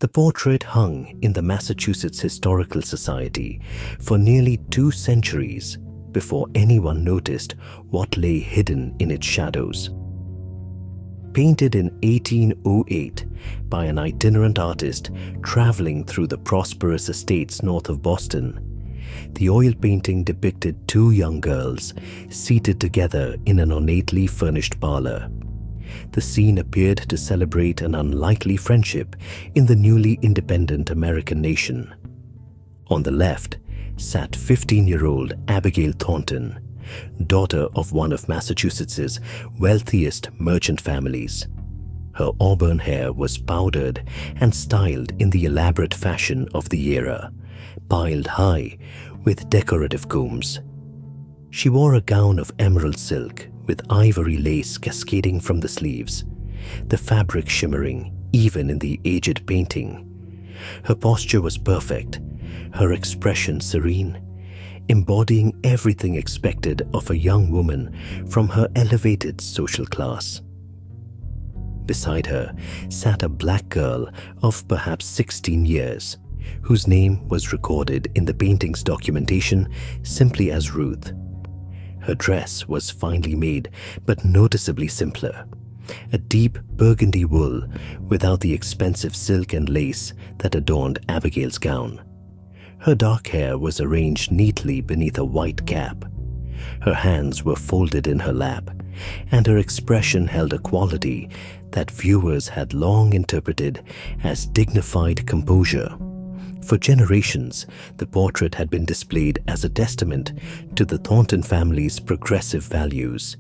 The portrait hung in the Massachusetts Historical Society for nearly 2 centuries before anyone noticed what lay hidden in its shadows. Painted in 1808 by an itinerant artist traveling through the prosperous estates north of Boston, the oil painting depicted 2 young girls seated together in an ornately furnished parlor. The scene appeared to celebrate an unlikely friendship in the newly independent American nation. On the left sat 15-year-old Abigail Thornton, daughter of one of Massachusetts's wealthiest merchant families. Her auburn hair was powdered and styled in the elaborate fashion of the era, piled high with decorative combs. She wore a gown of emerald silk with ivory lace cascading from the sleeves, the fabric shimmering even in the aged painting. Her posture was perfect, her expression serene, embodying everything expected of a young woman from her elevated social class. Beside her sat a black girl of perhaps 16 years, whose name was recorded in the painting's documentation simply as Ruth. Her dress was finely made but noticeably simpler, a deep burgundy wool without the expensive silk and lace that adorned Abigail's gown. Her dark hair was arranged neatly beneath a white cap. Her hands were folded in her lap, and her expression held a quality that viewers had long interpreted as dignified composure. For generations, the portrait had been displayed as a testament to the Thornton family's progressive values.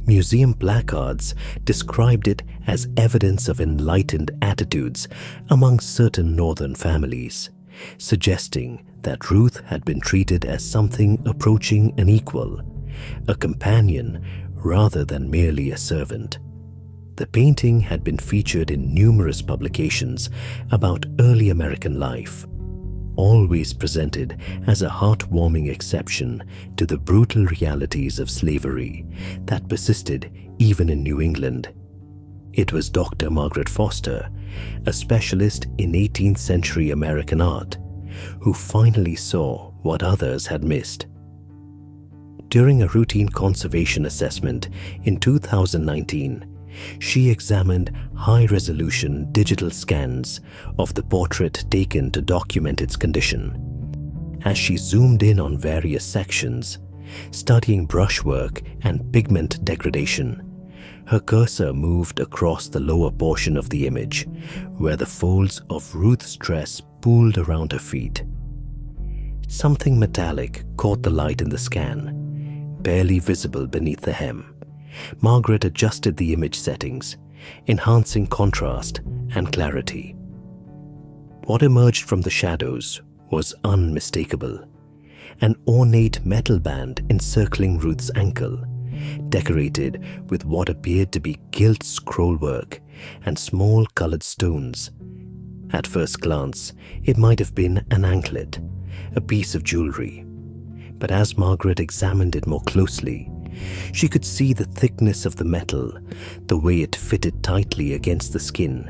Museum placards described it as evidence of enlightened attitudes among certain northern families, suggesting that Ruth had been treated as something approaching an equal, a companion rather than merely a servant. The painting had been featured in numerous publications about early American life, always presented as a heartwarming exception to the brutal realities of slavery that persisted even in New England. It was Dr. Margaret Foster, a specialist in 18th century American art, who finally saw what others had missed. During a routine conservation assessment in 2019, she examined high-resolution digital scans of the portrait taken to document its condition. As she zoomed in on various sections, studying brushwork and pigment degradation, her cursor moved across the lower portion of the image, where the folds of Ruth's dress pooled around her feet. Something metallic caught the light in the scan, barely visible beneath the hem. Margaret adjusted the image settings, enhancing contrast and clarity. What emerged from the shadows was unmistakable: an ornate metal band encircling Ruth's ankle, decorated with what appeared to be gilt scrollwork and small colored stones. At first glance, it might have been an anklet, a piece of jewelry. But as Margaret examined it more closely, she could see the thickness of the metal, the way it fitted tightly against the skin,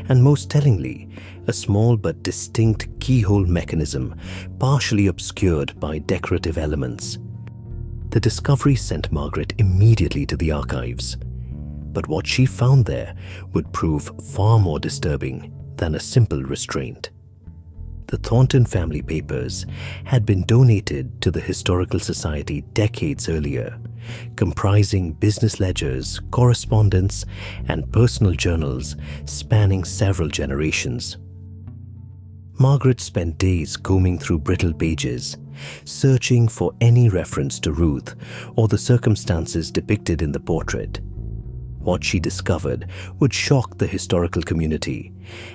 and most tellingly, a small but distinct keyhole mechanism partially obscured by decorative elements. The discovery sent Margaret immediately to the archives, but what she found there would prove far more disturbing than a simple restraint. The Thornton family papers had been donated to the Historical Society decades earlier, comprising business ledgers, correspondence, and personal journals spanning several generations. Margaret spent days combing through brittle pages, searching for any reference to Ruth or the circumstances depicted in the portrait. What she discovered would shock the historical community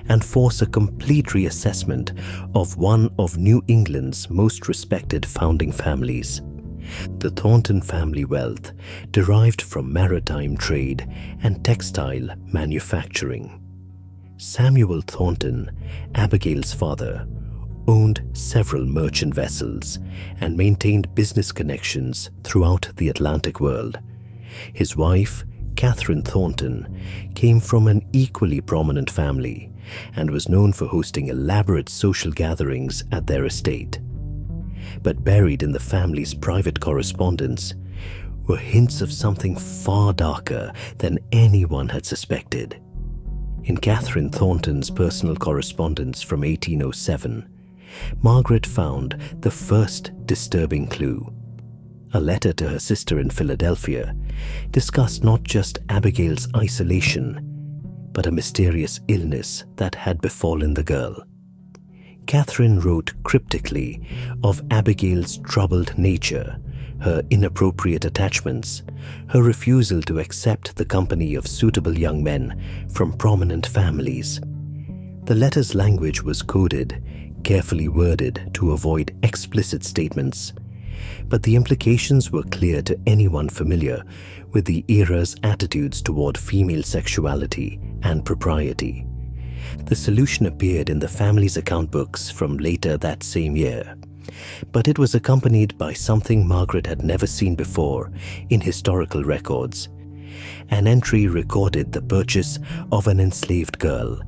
and force a complete reassessment of one of New England's most respected founding families. The Thornton family wealth derived from maritime trade and textile manufacturing. Samuel Thornton, Abigail's father, owned several merchant vessels and maintained business connections throughout the Atlantic world. His wife, Catherine Thornton, came from an equally prominent family and was known for hosting elaborate social gatherings at their estate. But buried in the family's private correspondence were hints of something far darker than anyone had suspected. In Catherine Thornton's personal correspondence from 1807, Margaret found the first disturbing clue. A letter to her sister in Philadelphia discussed not just Abigail's isolation, but a mysterious illness that had befallen the girl. Catherine wrote cryptically of Abigail's troubled nature, her inappropriate attachments, her refusal to accept the company of suitable young men from prominent families. The letter's language was coded, carefully worded to avoid explicit statements, but the implications were clear to anyone familiar with the era's attitudes toward female sexuality and propriety. The solution appeared in the family's account books from later that same year, but it was accompanied by something Margaret had never seen before in historical records. An entry recorded the purchase of an enslaved girl,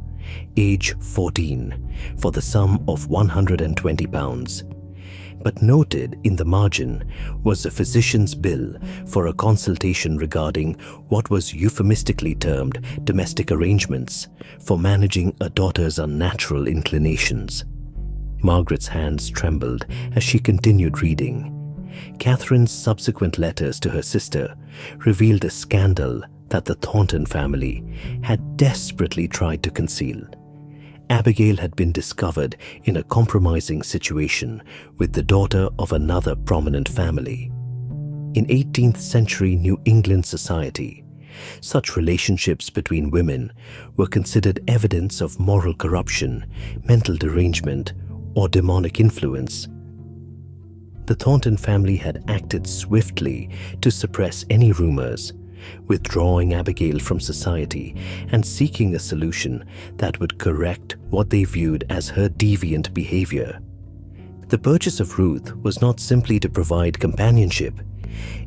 age 14, for the sum of £120. But noted in the margin was a physician's bill for a consultation regarding what was euphemistically termed domestic arrangements for managing a daughter's unnatural inclinations. Margaret's hands trembled as she continued reading. Catherine's subsequent letters to her sister revealed a scandal that the Thornton family had desperately tried to conceal. Abigail had been discovered in a compromising situation with the daughter of another prominent family. In 18th century New England society, such relationships between women were considered evidence of moral corruption, mental derangement, or demonic influence. The Thornton family had acted swiftly to suppress any rumors, withdrawing Abigail from society and seeking a solution that would correct what they viewed as her deviant behavior. The purchase of Ruth was not simply to provide companionship.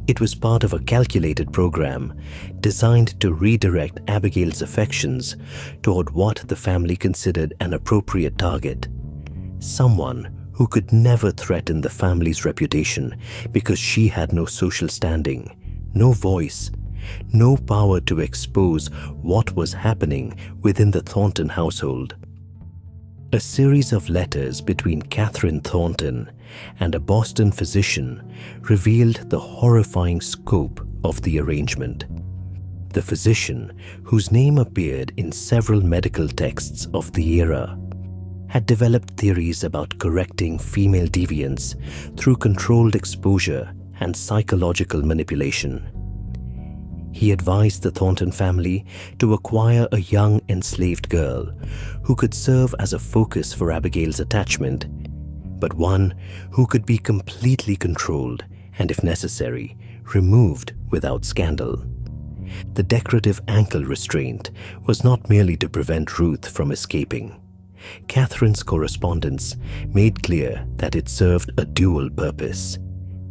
It was part of a calculated program designed to redirect Abigail's affections toward what the family considered an appropriate target, someone who could never threaten the family's reputation because she had no social standing, no voice, no power to expose what was happening within the Thornton household. A series of letters between Catherine Thornton and a Boston physician revealed the horrifying scope of the arrangement. The physician, whose name appeared in several medical texts of the era, had developed theories about correcting female deviance through controlled exposure and psychological manipulation. He advised the Thornton family to acquire a young enslaved girl who could serve as a focus for Abigail's attachment, but one who could be completely controlled and, if necessary, removed without scandal. The decorative ankle restraint was not merely to prevent Ruth from escaping. Catherine's correspondence made clear that it served a dual purpose: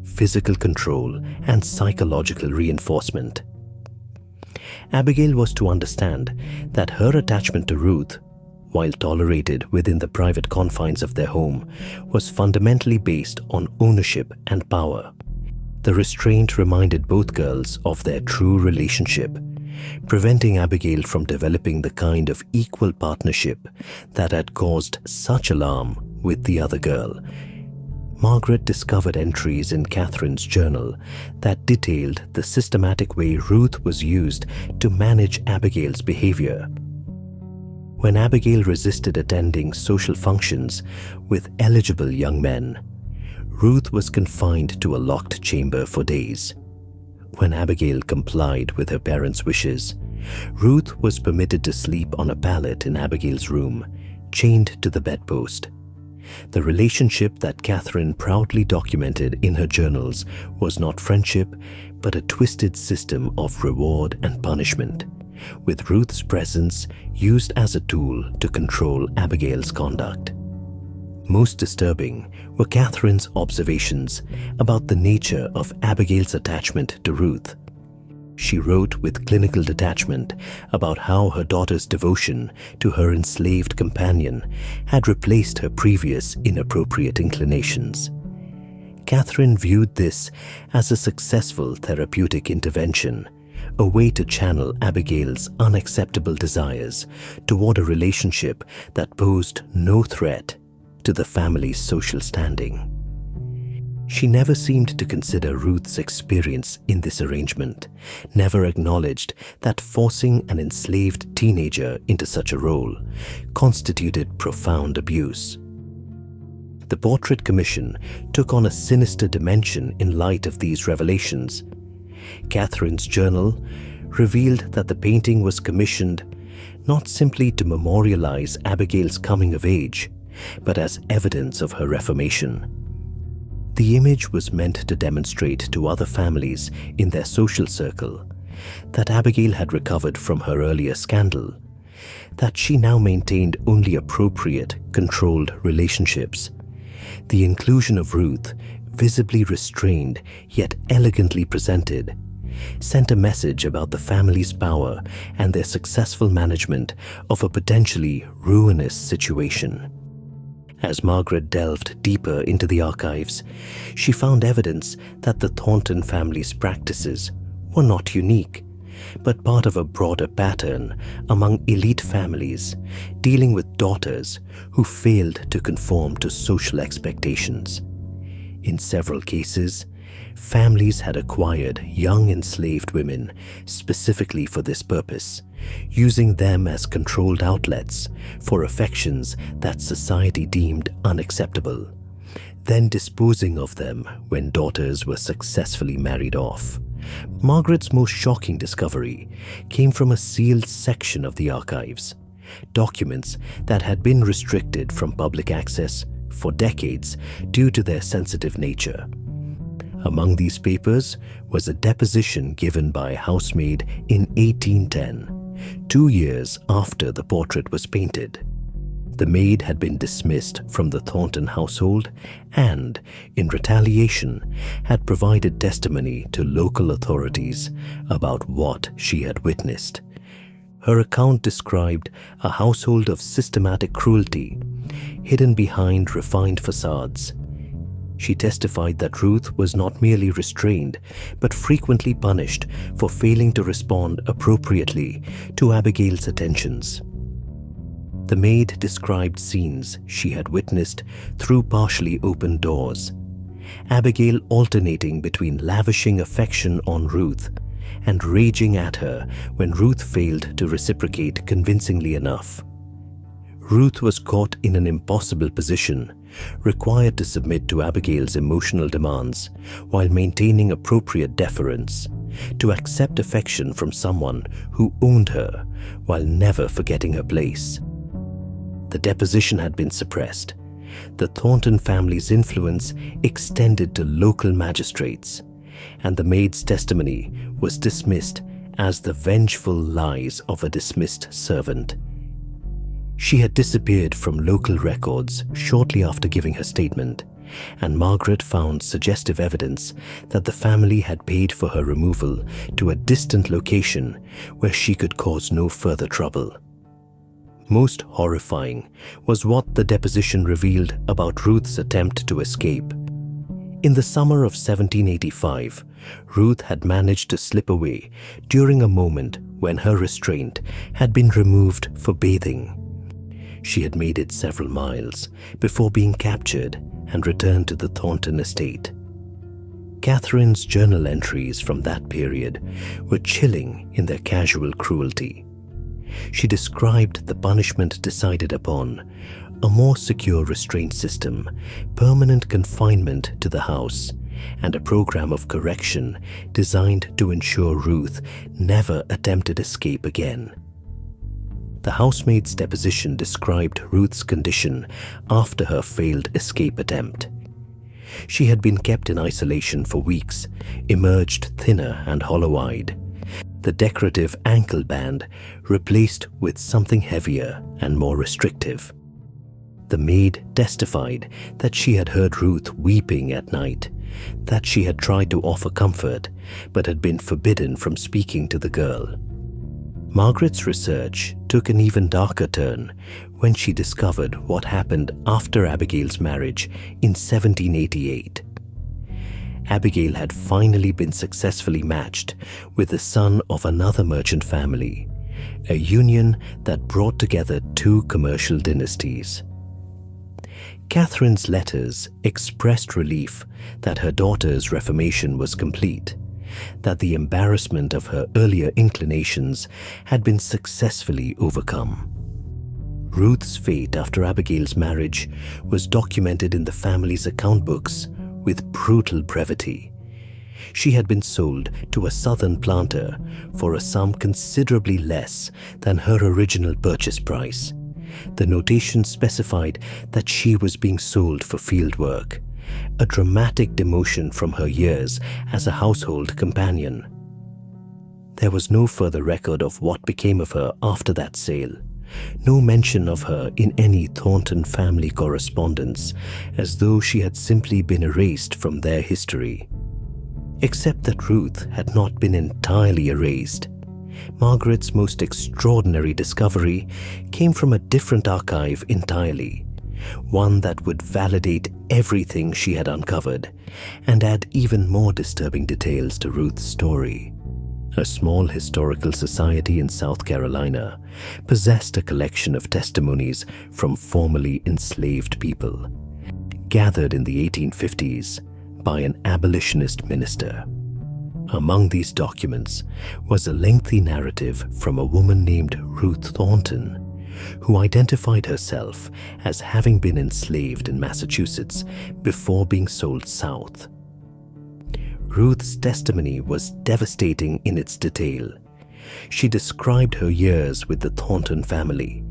physical control and psychological reinforcement. Abigail was to understand that her attachment to Ruth, while tolerated within the private confines of their home, was fundamentally based on ownership and power. The restraint reminded both girls of their true relationship, preventing Abigail from developing the kind of equal partnership that had caused such alarm with the other girl. Margaret discovered entries in Catherine's journal that detailed the systematic way Ruth was used to manage Abigail's behavior. When Abigail resisted attending social functions with eligible young men, Ruth was confined to a locked chamber for days. When Abigail complied with her parents' wishes, Ruth was permitted to sleep on a pallet in Abigail's room, chained to the bedpost. The relationship that Catherine proudly documented in her journals was not friendship, but a twisted system of reward and punishment, with Ruth's presence used as a tool to control Abigail's conduct. Most disturbing were Catherine's observations about the nature of Abigail's attachment to Ruth. She wrote with clinical detachment about how her daughter's devotion to her enslaved companion had replaced her previous inappropriate inclinations. Catherine viewed this as a successful therapeutic intervention, a way to channel Abigail's unacceptable desires toward a relationship that posed no threat to the family's social standing. She never seemed to consider Ruth's experience in this arrangement, never acknowledged that forcing an enslaved teenager into such a role constituted profound abuse. The Portrait Commission took on a sinister dimension in light of these revelations. Catherine's journal revealed that the painting was commissioned not simply to memorialize Abigail's coming of age, but as evidence of her reformation. The image was meant to demonstrate to other families in their social circle that Abigail had recovered from her earlier scandal, that she now maintained only appropriate, controlled relationships. The inclusion of Ruth, visibly restrained yet elegantly presented, sent a message about the family's power and their successful management of a potentially ruinous situation. As Margaret delved deeper into the archives, she found evidence that the Thornton family's practices were not unique, but part of a broader pattern among elite families dealing with daughters who failed to conform to social expectations. In several cases, families had acquired young enslaved women specifically for this purpose, using them as controlled outlets for affections that society deemed unacceptable, then disposing of them when daughters were successfully married off. Margaret's most shocking discovery came from a sealed section of the archives, documents that had been restricted from public access for decades due to their sensitive nature. Among these papers was a deposition given by a housemaid in 1810, 2 years after the portrait was painted. The maid had been dismissed from the Thornton household and, in retaliation, had provided testimony to local authorities about what she had witnessed. Her account described a household of systematic cruelty, hidden behind refined facades. She testified that Ruth was not merely restrained, but frequently punished for failing to respond appropriately to Abigail's attentions. The maid described scenes she had witnessed through partially open doors, Abigail alternating between lavishing affection on Ruth and raging at her when Ruth failed to reciprocate convincingly enough. Ruth was caught in an impossible position, required to submit to Abigail's emotional demands while maintaining appropriate deference, to accept affection from someone who owned her while never forgetting her place. The deposition had been suppressed. The Thornton family's influence extended to local magistrates, and the maid's testimony was dismissed as the vengeful lies of a dismissed servant. She had disappeared from local records shortly after giving her statement, and Margaret found suggestive evidence that the family had paid for her removal to a distant location where she could cause no further trouble. Most horrifying was what the deposition revealed about Ruth's attempt to escape. In the summer of 1785, Ruth had managed to slip away during a moment when her restraint had been removed for bathing. She had made it several miles before being captured and returned to the Thornton estate. Catherine's journal entries from that period were chilling in their casual cruelty. She described the punishment decided upon: a more secure restraint system, permanent confinement to the house, and a program of correction designed to ensure Ruth never attempted escape again. The housemaid's deposition described Ruth's condition after her failed escape attempt. She had been kept in isolation for weeks, emerged thinner and hollow-eyed, the decorative ankle band replaced with something heavier and more restrictive. The maid testified that she had heard Ruth weeping at night, that she had tried to offer comfort but had been forbidden from speaking to the girl. Margaret's research took an even darker turn when she discovered what happened after Abigail's marriage in 1788. Abigail had finally been successfully matched with the son of another merchant family, a union that brought together two commercial dynasties. Catherine's letters expressed relief that her daughter's reformation was complete, that the embarrassment of her earlier inclinations had been successfully overcome. Ruth's fate after Abigail's marriage was documented in the family's account books with brutal brevity. She had been sold to a southern planter for a sum considerably less than her original purchase price. The notation specified that she was being sold for field work, a dramatic demotion from her years as a household companion. There was no further record of what became of her after that sale, no mention of her in any Thornton family correspondence, as though she had simply been erased from their history. Except that Ruth had not been entirely erased. Margaret's most extraordinary discovery came from a different archive entirely, one that would validate everything she had uncovered and add even more disturbing details to Ruth's story. A small historical society in South Carolina possessed a collection of testimonies from formerly enslaved people, gathered in the 1850s by an abolitionist minister. Among these documents was a lengthy narrative from a woman named Ruth Thornton, who identified herself as having been enslaved in Massachusetts before being sold south. Ruth's testimony was devastating in its detail. She described her years with the Thornton family,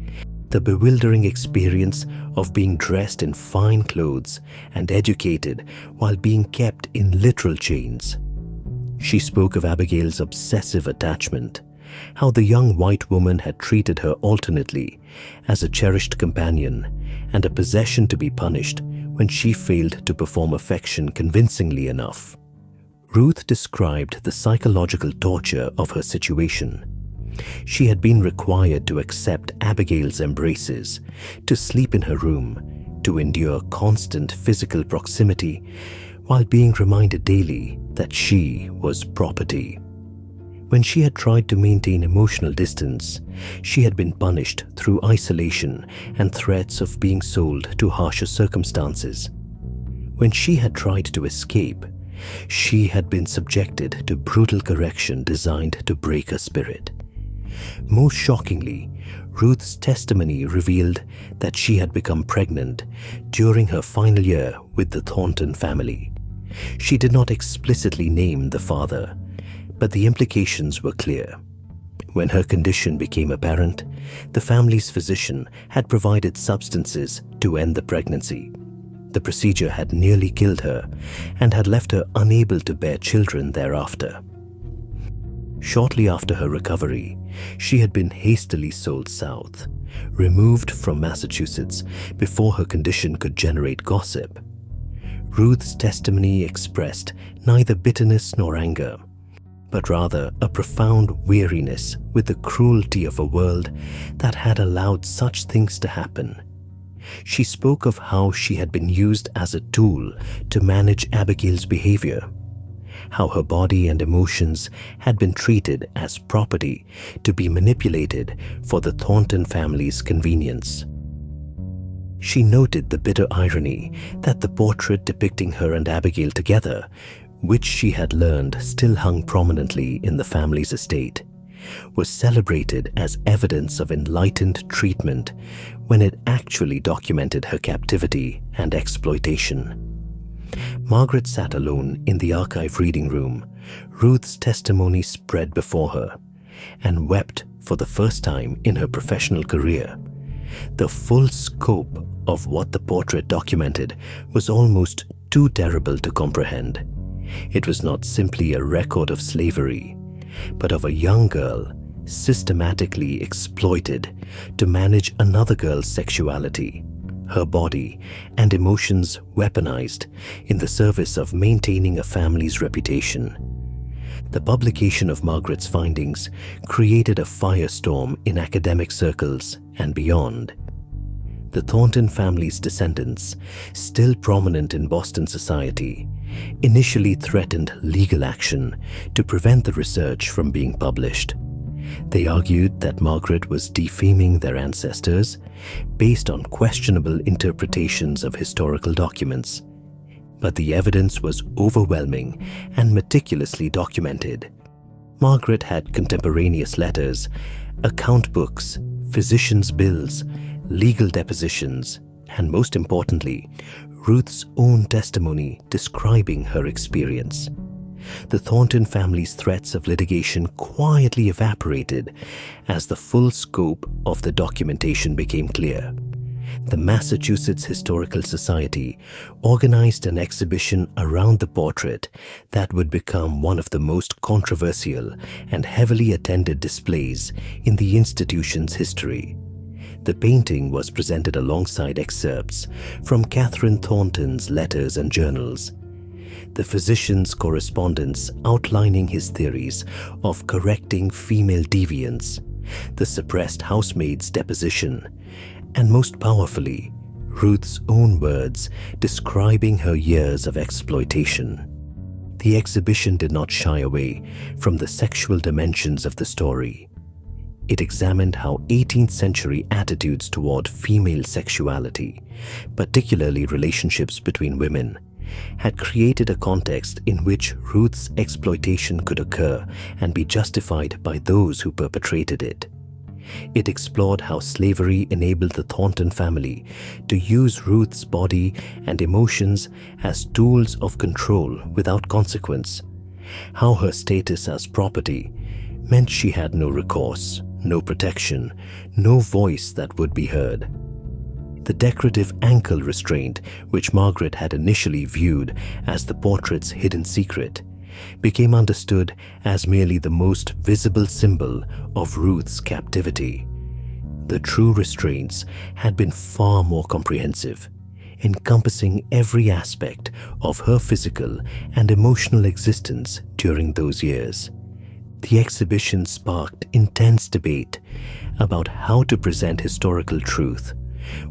the bewildering experience of being dressed in fine clothes and educated while being kept in literal chains. She spoke of Abigail's obsessive attachment, how the young white woman had treated her alternately as a cherished companion and a possession to be punished when she failed to perform affection convincingly enough. Ruth described the psychological torture of her situation. She had been required to accept Abigail's embraces, to sleep in her room, to endure constant physical proximity, while being reminded daily that she was property. When she had tried to maintain emotional distance, she had been punished through isolation and threats of being sold to harsher circumstances. When she had tried to escape, she had been subjected to brutal correction designed to break her spirit. Most shockingly, Ruth's testimony revealed that she had become pregnant during her final year with the Thornton family. She did not explicitly name the father, but the implications were clear. When her condition became apparent, the family's physician had provided substances to end the pregnancy. The procedure had nearly killed her and had left her unable to bear children thereafter. Shortly after her recovery, she had been hastily sold south, removed from Massachusetts before her condition could generate gossip. Ruth's testimony expressed neither bitterness nor anger, but rather a profound weariness with the cruelty of a world that had allowed such things to happen. She spoke of how she had been used as a tool to manage Abigail's behavior, how her body and emotions had been treated as property to be manipulated for the Thornton family's convenience. She noted the bitter irony that the portrait depicting her and Abigail together, which she had learned still hung prominently in the family's estate, was celebrated as evidence of enlightened treatment when it actually documented her captivity and exploitation. Margaret sat alone in the archive reading room. Ruth's testimony spread before her, and wept for the first time in her professional career. The full scope of what the portrait documented was almost too terrible to comprehend. It was not simply a record of slavery, but of a young girl systematically exploited to manage another girl's sexuality, her body, and emotions weaponized in the service of maintaining a family's reputation. The publication of Margaret's findings created a firestorm in academic circles and beyond. The Thornton family's descendants, still prominent in Boston society, initially threatened legal action to prevent the research from being published. They argued that Margaret was defaming their ancestors based on questionable interpretations of historical documents. But the evidence was overwhelming and meticulously documented. Margaret had contemporaneous letters, account books, physicians' bills, legal depositions, and most importantly, Ruth's own testimony describing her experience. The Thornton family's threats of litigation quietly evaporated as the full scope of the documentation became clear. The Massachusetts Historical Society organized an exhibition around the portrait that would become one of the most controversial and heavily attended displays in the institution's history. The painting was presented alongside excerpts from Catherine Thornton's letters and journals. The physician's correspondence outlining his theories of correcting female deviance, the suppressed housemaid's deposition, and most powerfully, Ruth's own words describing her years of exploitation. The exhibition did not shy away from the sexual dimensions of the story. It examined how 18th century attitudes toward female sexuality, particularly relationships between women, had created a context in which Ruth's exploitation could occur and be justified by those who perpetrated it. It explored how slavery enabled the Thornton family to use Ruth's body and emotions as tools of control without consequence, how her status as property meant she had no recourse, no protection, no voice that would be heard. The decorative ankle restraint, which Margaret had initially viewed as the portrait's hidden secret, became understood as merely the most visible symbol of Ruth's captivity. The true restraints had been far more comprehensive, encompassing every aspect of her physical and emotional existence during those years. The exhibition sparked intense debate about how to present historical truth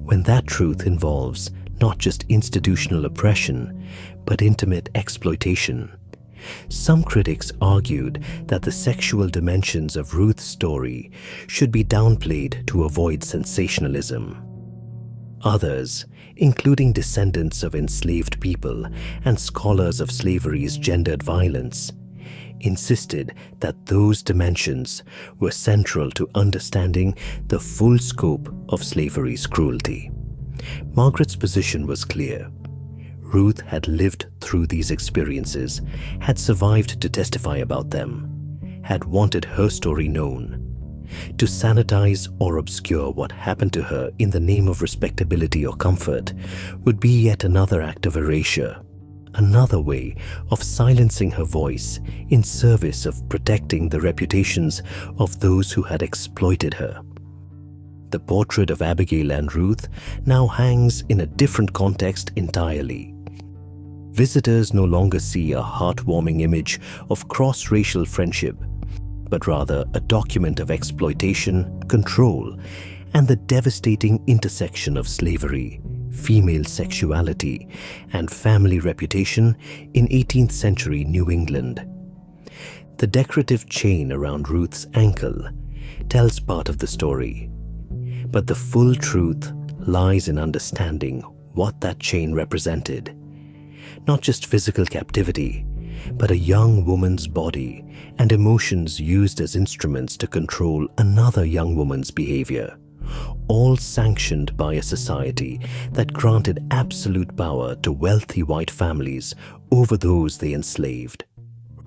when that truth involves not just institutional oppression, but intimate exploitation. Some critics argued that the sexual dimensions of Ruth's story should be downplayed to avoid sensationalism. Others, including descendants of enslaved people and scholars of slavery's gendered violence, insisted that those dimensions were central to understanding the full scope of slavery's cruelty. Margaret's position was clear. Ruth had lived through these experiences, had survived to testify about them, had wanted her story known. To sanitize or obscure what happened to her in the name of respectability or comfort would be yet another act of erasure, another way of silencing her voice in service of protecting the reputations of those who had exploited her. The portrait of Abigail and Ruth now hangs in a different context entirely. Visitors no longer see a heartwarming image of cross-racial friendship, but rather a document of exploitation, control, and the devastating intersection of slavery, female sexuality, and family reputation in 18th century New England. The decorative chain around Ruth's ankle tells part of the story, but the full truth lies in understanding what that chain represented. Not just physical captivity, but a young woman's body and emotions used as instruments to control another young woman's behavior, all sanctioned by a society that granted absolute power to wealthy white families over those they enslaved.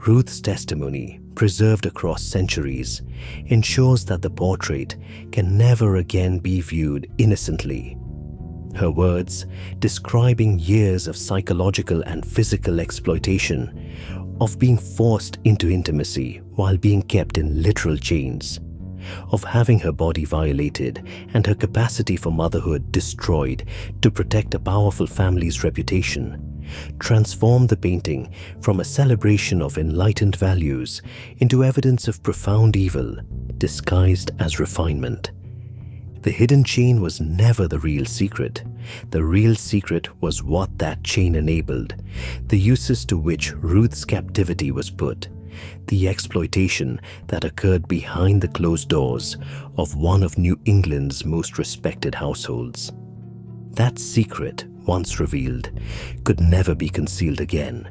Ruth's testimony, preserved across centuries, ensures that the portrait can never again be viewed innocently. Her words, describing years of psychological and physical exploitation, of being forced into intimacy while being kept in literal chains, of having her body violated and her capacity for motherhood destroyed to protect a powerful family's reputation, transformed the painting from a celebration of enlightened values into evidence of profound evil disguised as refinement. The hidden chain was never the real secret. The real secret was what that chain enabled, the uses to which Ruth's captivity was put, the exploitation that occurred behind the closed doors of one of New England's most respected households. That secret, once revealed, could never be concealed again.